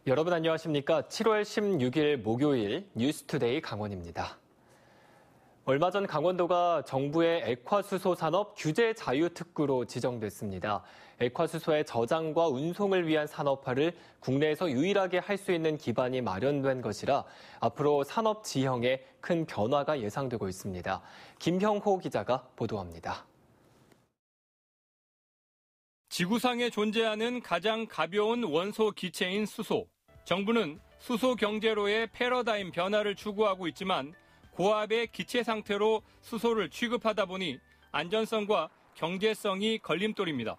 여러분 안녕하십니까? 7월 16일 목요일 뉴스투데이 강원입니다. 얼마 전 강원도가 정부의 액화수소 산업 규제 자유특구로 지정됐습니다. 액화수소의 저장과 운송을 위한 산업화를 국내에서 유일하게 할 수 있는 기반이 마련된 것이라 앞으로 산업 지형에 큰 변화가 예상되고 있습니다. 김형호 기자가 보도합니다. 지구상에 존재하는 가장 가벼운 원소 기체인 수소. 정부는 수소 경제로의 패러다임 변화를 추구하고 있지만 고압의 기체 상태로 수소를 취급하다 보니 안전성과 경제성이 걸림돌입니다.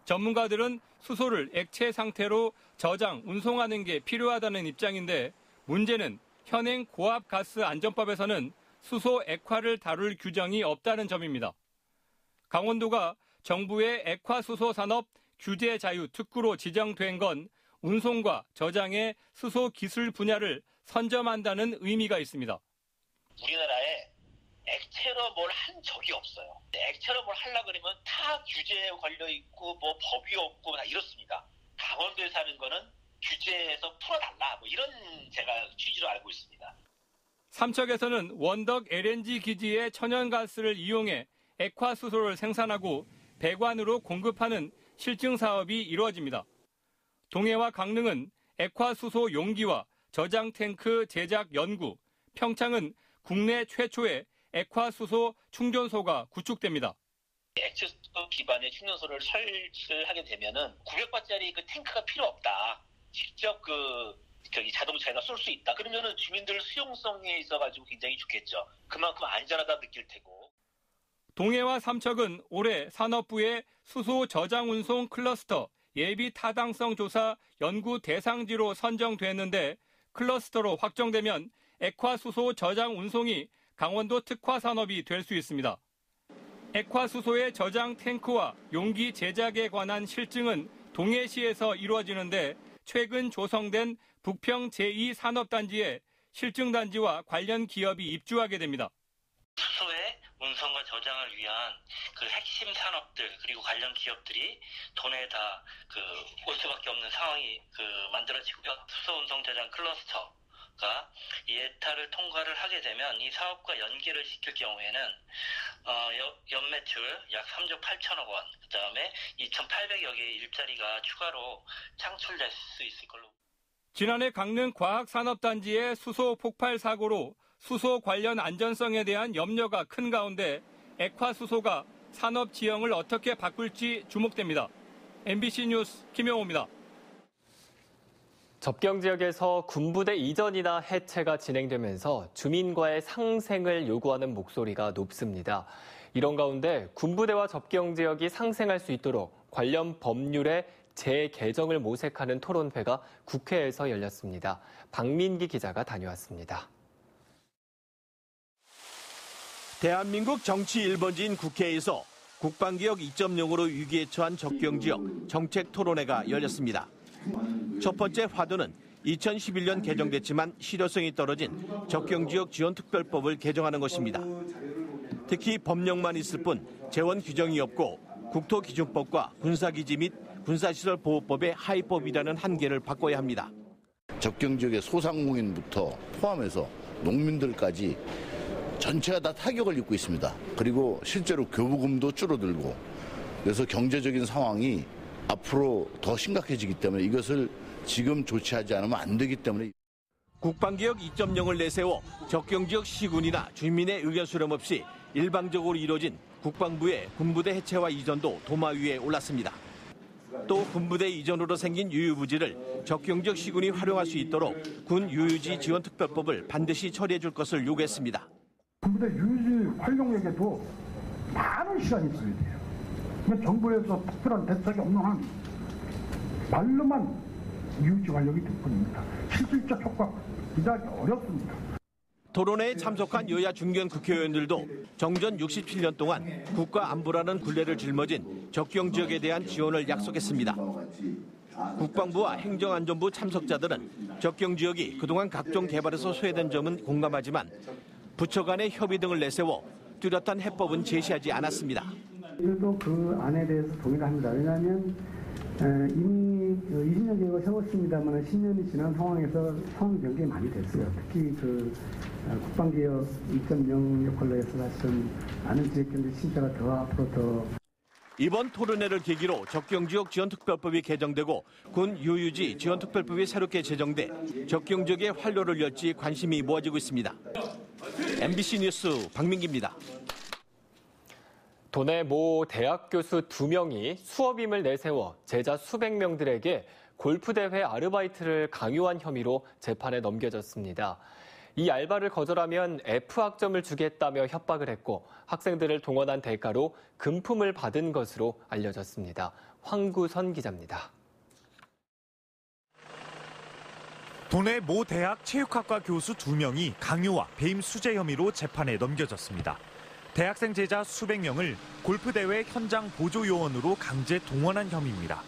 전문가들은 수소를 액체 상태로 저장, 운송하는 게 필요하다는 입장인데 문제는 현행 고압가스안전법에서는 수소 액화를 다룰 규정이 없다는 점입니다. 강원도가 정부의 액화수소 산업 규제 자유 특구로 지정된 건 운송과 저장의 수소 기술 분야를 선점한다는 의미가 있습니다. 우리나라에 액체로 뭘 한 적이 없어요. 액체로 뭘 하려고 그러면 다 규제에 걸려 있고 뭐 법이 없고 다 이렇습니다. 강원도에서 하는 거는 규제에서 풀어달라 이런 제가 취지로 알고 있습니다. 삼척에서는 원덕 LNG 기지의 천연가스를 이용해 액화수소를 생산하고 배관으로 공급하는 실증 사업이 이루어집니다. 동해와 강릉은 액화수소 용기와 저장 탱크 제작 연구, 평창은 국내 최초의 액화수소 충전소가 구축됩니다. 액체수소 기반의 충전소를 설치하게 되면은 900바짜리 그 탱크가 필요 없다. 직접 자동차에다 쏠 수 있다. 그러면은 주민들 수용성에 있어가지고 굉장히 좋겠죠. 그만큼 안전하다 느낄 테고. 동해와 삼척은 올해 산업부의 수소 저장 운송 클러스터 예비 타당성 조사 연구 대상지로 선정됐는데 클러스터로 확정되면 액화수소 저장 운송이 강원도 특화 산업이 될 수 있습니다. 액화수소의 저장 탱크와 용기 제작에 관한 실증은 동해시에서 이루어지는데 최근 조성된 북평 제2산업단지에 실증단지와 관련 기업이 입주하게 됩니다. 수소의 운송과 저장을 위한 그 핵심 산업들 그리고 관련 기업들이 돈에다 올 수밖에 없는 상황이 만들어지고요. 수소 운송 저장 클러스터가 이 예타를 통과를 하게 되면 이 사업과 연계를 시킬 경우에는 연매출 약 3조 8천억 원, 그다음에 2,800여 개의 일자리가 추가로 창출될 수 있을 걸로. 지난해 강릉 과학산업단지의 수소 폭발 사고로 수소 관련 안전성에 대한 염려가 큰 가운데 액화수소가 산업 지형을 어떻게 바꿀지 주목됩니다. MBC 뉴스 김영호입니다. 접경 지역에서 군부대 이전이나 해체가 진행되면서 주민과의 상생을 요구하는 목소리가 높습니다. 이런 가운데 군부대와 접경 지역이 상생할 수 있도록 관련 법률의 재개정을 모색하는 토론회가 국회에서 열렸습니다. 박민기 기자가 다녀왔습니다. 대한민국 정치 1번지인 국회에서 국방개혁 2.0으로 위기에 처한 접경지역 정책 토론회가 열렸습니다. 첫 번째 화두는 2011년 개정됐지만 실효성이 떨어진 접경지역 지원특별법을 개정하는 것입니다. 특히 법령만 있을 뿐 재원 규정이 없고 국토기준법과 군사기지 및 군사시설보호법의 하위법이라는 한계를 바꿔야 합니다. 접경지역의 소상공인부터 포함해서 농민들까지 전체가 다 타격을 입고 있습니다. 그리고 실제로 교부금도 줄어들고 그래서 경제적인 상황이 앞으로 더 심각해지기 때문에 이것을 지금 조치하지 않으면 안 되기 때문에 국방개혁 2.0을 내세워 접경지역 시군이나 주민의 의견 수렴 없이 일방적으로 이뤄진 국방부의 군부대 해체와 이전도 도마 위에 올랐습니다. 또 군부대 이전으로 생긴 유유부지를 접경지역 시군이 활용할 수 있도록 군 유유지 지원특별법을 반드시 처리해 줄 것을 요구했습니다. 군부대 유유지 활용에게도 많은 시간이 있어야 돼요. 정부에서 특별한 대책이 없는 한 말로만 유유지 활용이 될 뿐입니다. 실질적 효과 기대하기 어렵습니다. 토론회에 참석한 여야 중견 국회의원들도 정전 67년 동안 국가 안보라는 굴레를 짊어진 접경 지역에 대한 지원을 약속했습니다. 국방부와 행정안전부 참석자들은 접경 지역이 그동안 각종 개발에서 소외된 점은 공감하지만 부처 간의 협의 등을 내세워 뚜렷한 해법은 제시하지 않았습니다. 저도 그 안에 대해서 동의를 합니다. 왜냐하면 이미 20년 계획을 세웠습니다만 10년이 지난 상황에서 상황 변경이 많이 됐어요. 특히 국방개혁 2.0 역할로 해서 사실은 많은 지역경제 신자가 더 앞으로 더. 이번 토론회를 계기로 적경지역 지원특별법이 개정되고 군 유유지 지원특별법이 새롭게 제정돼 적경지역의 활로를 열지 관심이 모아지고 있습니다. MBC 뉴스 박민기입니다. 도내 모 대학 교수 2명이 수업임을 내세워 제자 수백 명들에게 골프대회 아르바이트를 강요한 혐의로 재판에 넘겨졌습니다. 이 알바를 거절하면 F학점을 주겠다며 협박을 했고 학생들을 동원한 대가로 금품을 받은 것으로 알려졌습니다. 황구선 기자입니다. 도내 모 대학 체육학과 교수 2명이 강요와 배임 수재 혐의로 재판에 넘겨졌습니다. 대학생 제자 수백 명을 골프대회 현장 보조요원으로 강제 동원한 혐의입니다.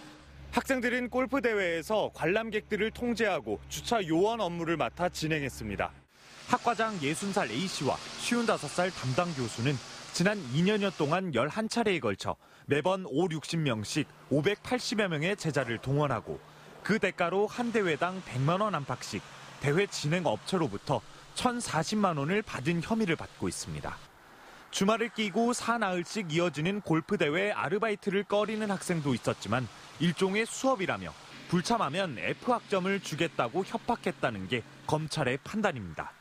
학생들은 골프대회에서 관람객들을 통제하고 주차 요원 업무를 맡아 진행했습니다. 학과장 60살 A씨와 55살 담당 교수는 지난 2년여 동안 11차례에 걸쳐 매번 60명씩 580여 명의 제자를 동원하고 그 대가로 한 대회당 100만 원 안팎씩 대회 진행 업체로부터 1,040만 원을 받은 혐의를 받고 있습니다. 주말을 끼고 사나흘씩 이어지는 골프대회 아르바이트를 꺼리는 학생도 있었지만 일종의 수업이라며 불참하면 F학점을 주겠다고 협박했다는 게 검찰의 판단입니다.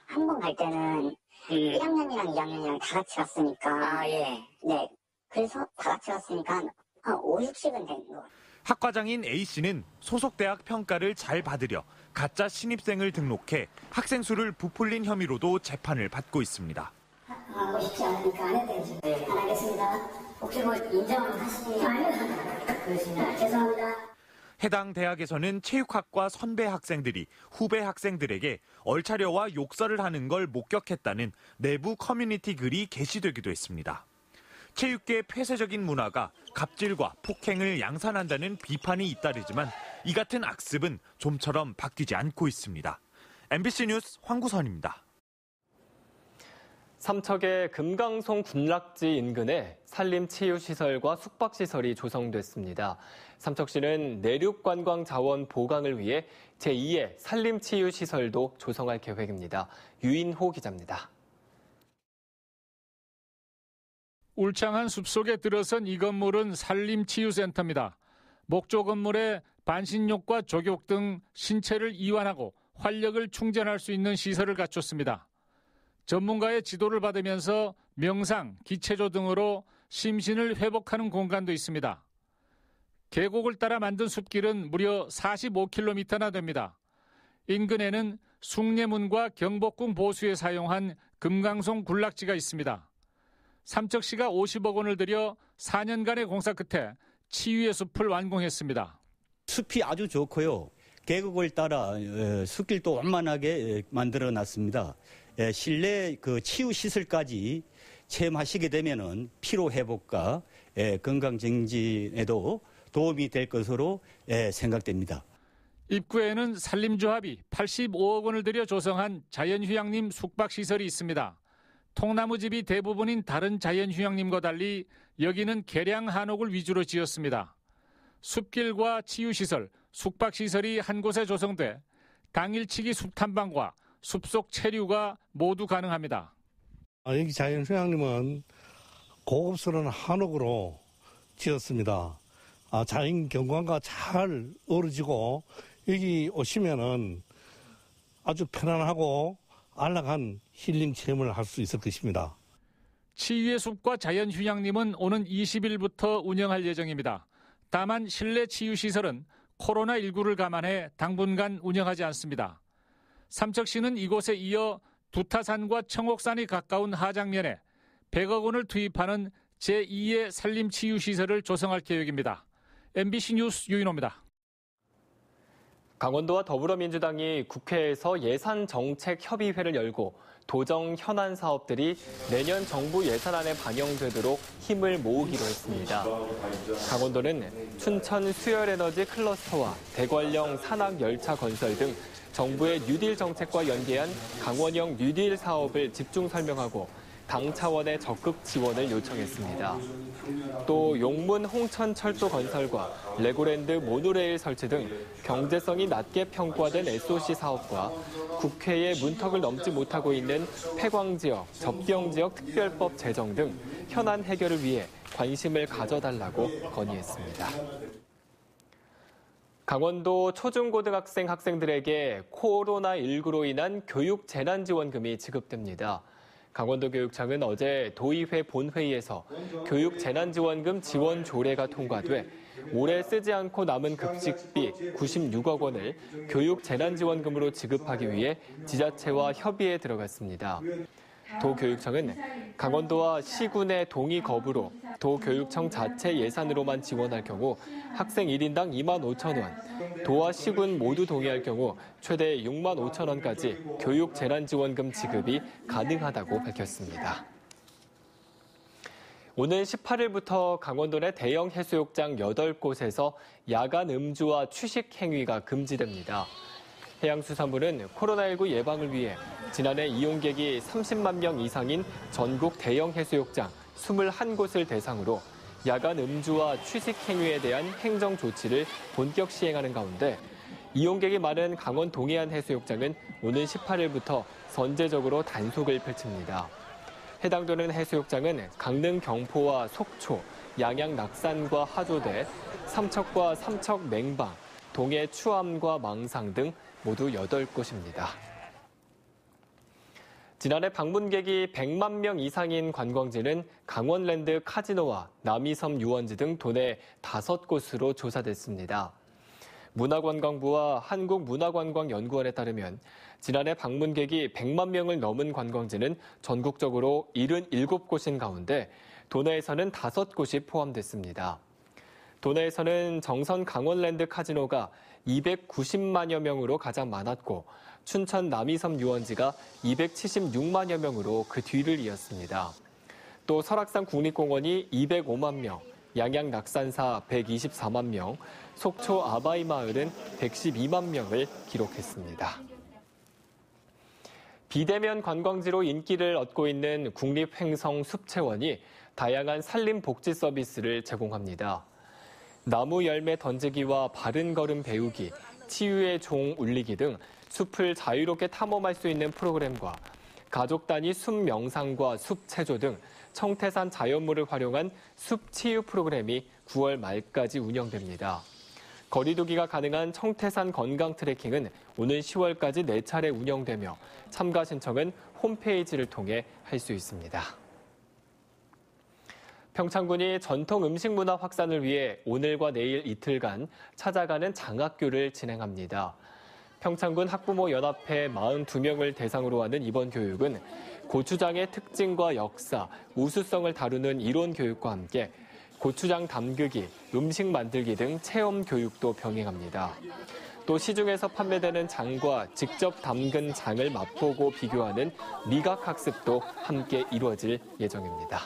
한 번 갈 때는 1학년이랑 2학년이랑 다 같이 갔으니까 네. 그래서 다 같이 갔으니까 한 5, 60은 된 거. 학과장인 A씨는 소속 대학 평가를 잘 받으려 가짜 신입생을 등록해 학생 수를 부풀린 혐의로도 재판을 받고 있습니다. 하고 싶지 않으니까 안 해도 되지. 네. 안 하겠습니다. 혹시 뭐 인정하시니? 아니요. 그렇습니다. 죄송합니다. 해당 대학에서는 체육학과 선배 학생들이 후배 학생들에게 얼차려와 욕설을 하는 걸 목격했다는 내부 커뮤니티 글이 게시되기도 했습니다. 체육계 폐쇄적인 문화가 갑질과 폭행을 양산한다는 비판이 잇따르지만 이 같은 악습은 좀처럼 바뀌지 않고 있습니다. MBC 뉴스 황구선입니다. 삼척의 금강송 군락지 인근에 산림치유시설과 숙박시설이 조성됐습니다. 삼척시는 내륙관광자원 보강을 위해 제2의 산림치유시설도 조성할 계획입니다. 유인호 기자입니다. 울창한 숲속에 들어선 이 건물은 산림치유센터입니다. 목조 건물에 반신욕과 족욕 등 신체를 이완하고 활력을 충전할 수 있는 시설을 갖췄습니다. 전문가의 지도를 받으면서 명상, 기체조 등으로 심신을 회복하는 공간도 있습니다. 계곡을 따라 만든 숲길은 무려 45km나 됩니다. 인근에는 숭례문과 경복궁 보수에 사용한 금강송 군락지가 있습니다. 삼척시가 50억 원을 들여 4년간의 공사 끝에 치유의 숲을 완공했습니다. 숲이 아주 좋고요. 계곡을 따라 숲길도 완만하게 만들어놨습니다. 실내 치유 시설까지 체험하시게 되면은 피로 회복과 건강 증진에도 도움이 될 것으로 생각됩니다. 입구에는 산림조합이 85억 원을 들여 조성한 자연휴양림 숙박시설이 있습니다. 통나무집이 대부분인 다른 자연휴양림과 달리 여기는 개량 한옥을 위주로 지었습니다. 숲길과 치유시설, 숙박시설이 한 곳에 조성돼 당일치기 숲탐방과 숲속 체류가 모두 가능합니다. 여기 자연휴양림은 고급스러운 한옥으로 지었습니다. 자연 경관과 잘 어우러지고 여기 오시면은 아주 편안하고 안락한 힐링 체험을 할 수 있을 것입니다. 치유의 숲과 자연휴양림은 오는 20일부터 운영할 예정입니다. 다만 실내 치유시설은 코로나19를 감안해 당분간 운영하지 않습니다. 삼척시는 이곳에 이어 두타산과 청옥산이 가까운 하장면에 100억 원을 투입하는 제2의 산림치유시설을 조성할 계획입니다. MBC 뉴스 유인호입니다. 강원도와 더불어민주당이 국회에서 예산정책협의회를 열고 도정 현안 사업들이 내년 정부 예산안에 반영되도록 힘을 모으기로 했습니다. 강원도는 춘천 수열에너지 클러스터와 대관령 산악열차 건설 등 정부의 뉴딜 정책과 연계한 강원형 뉴딜 사업을 집중 설명하고 당 차원의 적극 지원을 요청했습니다. 또 용문 홍천철도 건설과 레고랜드 모노레일 설치 등 경제성이 낮게 평가된 SOC 사업과 국회의 문턱을 넘지 못하고 있는 폐광지역, 접경지역 특별법 제정 등 현안 해결을 위해 관심을 가져달라고 건의했습니다. 강원도 초중고등학생 학생들에게 코로나19로 인한 교육 재난지원금이 지급됩니다. 강원도 교육청은 어제 도의회 본회의에서 교육 재난지원금 지원 조례가 통과돼 올해 쓰지 않고 남은 급식비 96억 원을 교육 재난지원금으로 지급하기 위해 지자체와 협의에 들어갔습니다. 도교육청은 강원도와 시군의 동의 거부로 도교육청 자체 예산으로만 지원할 경우 학생 1인당 2만 5천 원, 도와 시군 모두 동의할 경우 최대 6만 5천 원까지 교육 재난지원금 지급이 가능하다고 밝혔습니다. 오는 18일부터 강원도 내 대형 해수욕장 8곳에서 야간 음주와 취식 행위가 금지됩니다. 해양수산부는 코로나19 예방을 위해 지난해 이용객이 30만 명 이상인 전국 대형 해수욕장 21곳을 대상으로 야간 음주와 취식 행위에 대한 행정 조치를 본격 시행하는 가운데 이용객이 많은 강원 동해안 해수욕장은 오는 18일부터 선제적으로 단속을 펼칩니다. 해당되는 해수욕장은 강릉 경포와 속초, 양양 낙산과 하조대, 삼척과 삼척 맹방, 동해 추암과 망상 등 모두 8곳입니다. 지난해 방문객이 100만 명 이상인 관광지는 강원랜드 카지노와 남이섬 유원지 등 도내 5곳으로 조사됐습니다. 문화관광부와 한국문화관광연구원에 따르면 지난해 방문객이 100만 명을 넘은 관광지는 전국적으로 77곳인 가운데 도내에서는 5곳이 포함됐습니다. 도내에서는 정선 강원랜드 카지노가 290만여 명으로 가장 많았고 춘천 남이섬 유원지가 276만여 명으로 그 뒤를 이었습니다. 또 설악산 국립공원이 205만 명, 양양 낙산사 124만 명, 속초 아바이 마을은 112만 명을 기록했습니다. 비대면 관광지로 인기를 얻고 있는 국립횡성 숲체원이 다양한 산림 복지 서비스를 제공합니다. 나무 열매 던지기와 바른 걸음 배우기, 치유의 종 울리기 등 숲을 자유롭게 탐험할 수 있는 프로그램과 가족 단위 숲 명상과 숲 체조 등 청태산 자연물을 활용한 숲 치유 프로그램이 9월 말까지 운영됩니다. 거리두기가 가능한 청태산 건강 트레킹은 오는 10월까지 4차례 운영되며 참가 신청은 홈페이지를 통해 할 수 있습니다. 평창군이 전통 음식 문화 확산을 위해 오늘과 내일 이틀간 찾아가는 장학교를 진행합니다. 평창군 학부모 연합회 42명을 대상으로 하는 이번 교육은 고추장의 특징과 역사, 우수성을 다루는 이론 교육과 함께 고추장 담그기, 음식 만들기 등 체험 교육도 병행합니다. 또 시중에서 판매되는 장과 직접 담근 장을 맛보고 비교하는 미각 학습도 함께 이루어질 예정입니다.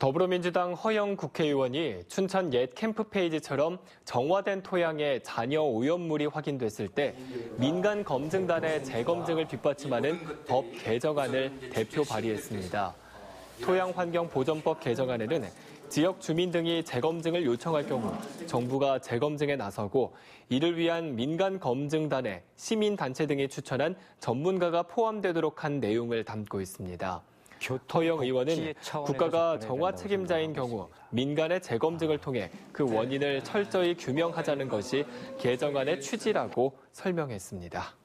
더불어민주당 허영 국회의원이 춘천 옛 캠프페이지처럼 정화된 토양에 잔여 오염물이 확인됐을 때 민간 검증단의 재검증을 뒷받침하는 법 개정안을 대표 발의했습니다. 토양환경보전법 개정안에는 지역 주민 등이 재검증을 요청할 경우 정부가 재검증에 나서고 이를 위한 민간 검증단에 시민단체 등이 추천한 전문가가 포함되도록 한 내용을 담고 있습니다. 허영 의원은 국가가 정화 책임자인 경우 민간의 재검증을 통해 그 원인을 철저히 규명하자는 것이 개정안의 취지라고 설명했습니다.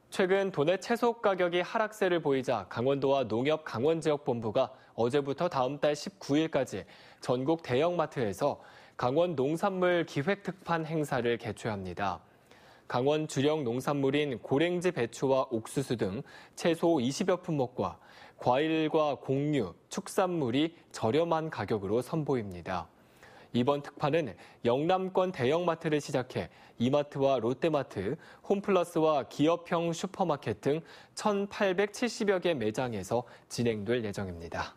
최근 도내 채소 가격이 하락세를 보이자 강원도와 농협강원지역본부가 어제부터 다음 달 19일까지 전국 대형마트에서 강원 농산물 기획특판 행사를 개최합니다. 강원 주력 농산물인 고랭지 배추와 옥수수 등 채소 20여 품목과 과일과 곡류, 축산물이 저렴한 가격으로 선보입니다. 이번 특판은 영남권 대형마트를 시작해 이마트와 롯데마트, 홈플러스와 기업형 슈퍼마켓 등 1,870여 개 매장에서 진행될 예정입니다.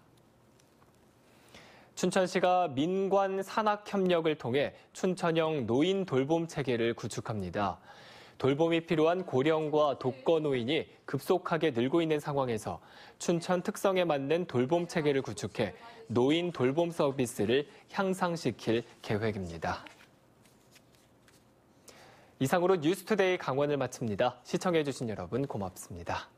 춘천시가 민관 산학 협력을 통해 춘천형 노인 돌봄 체계를 구축합니다. 돌봄이 필요한 고령과 독거 노인이 급속하게 늘고 있는 상황에서 춘천 특성에 맞는 돌봄 체계를 구축해 노인 돌봄 서비스를 향상시킬 계획입니다. 이상으로 뉴스투데이 강원을 마칩니다. 시청해주신 여러분 고맙습니다.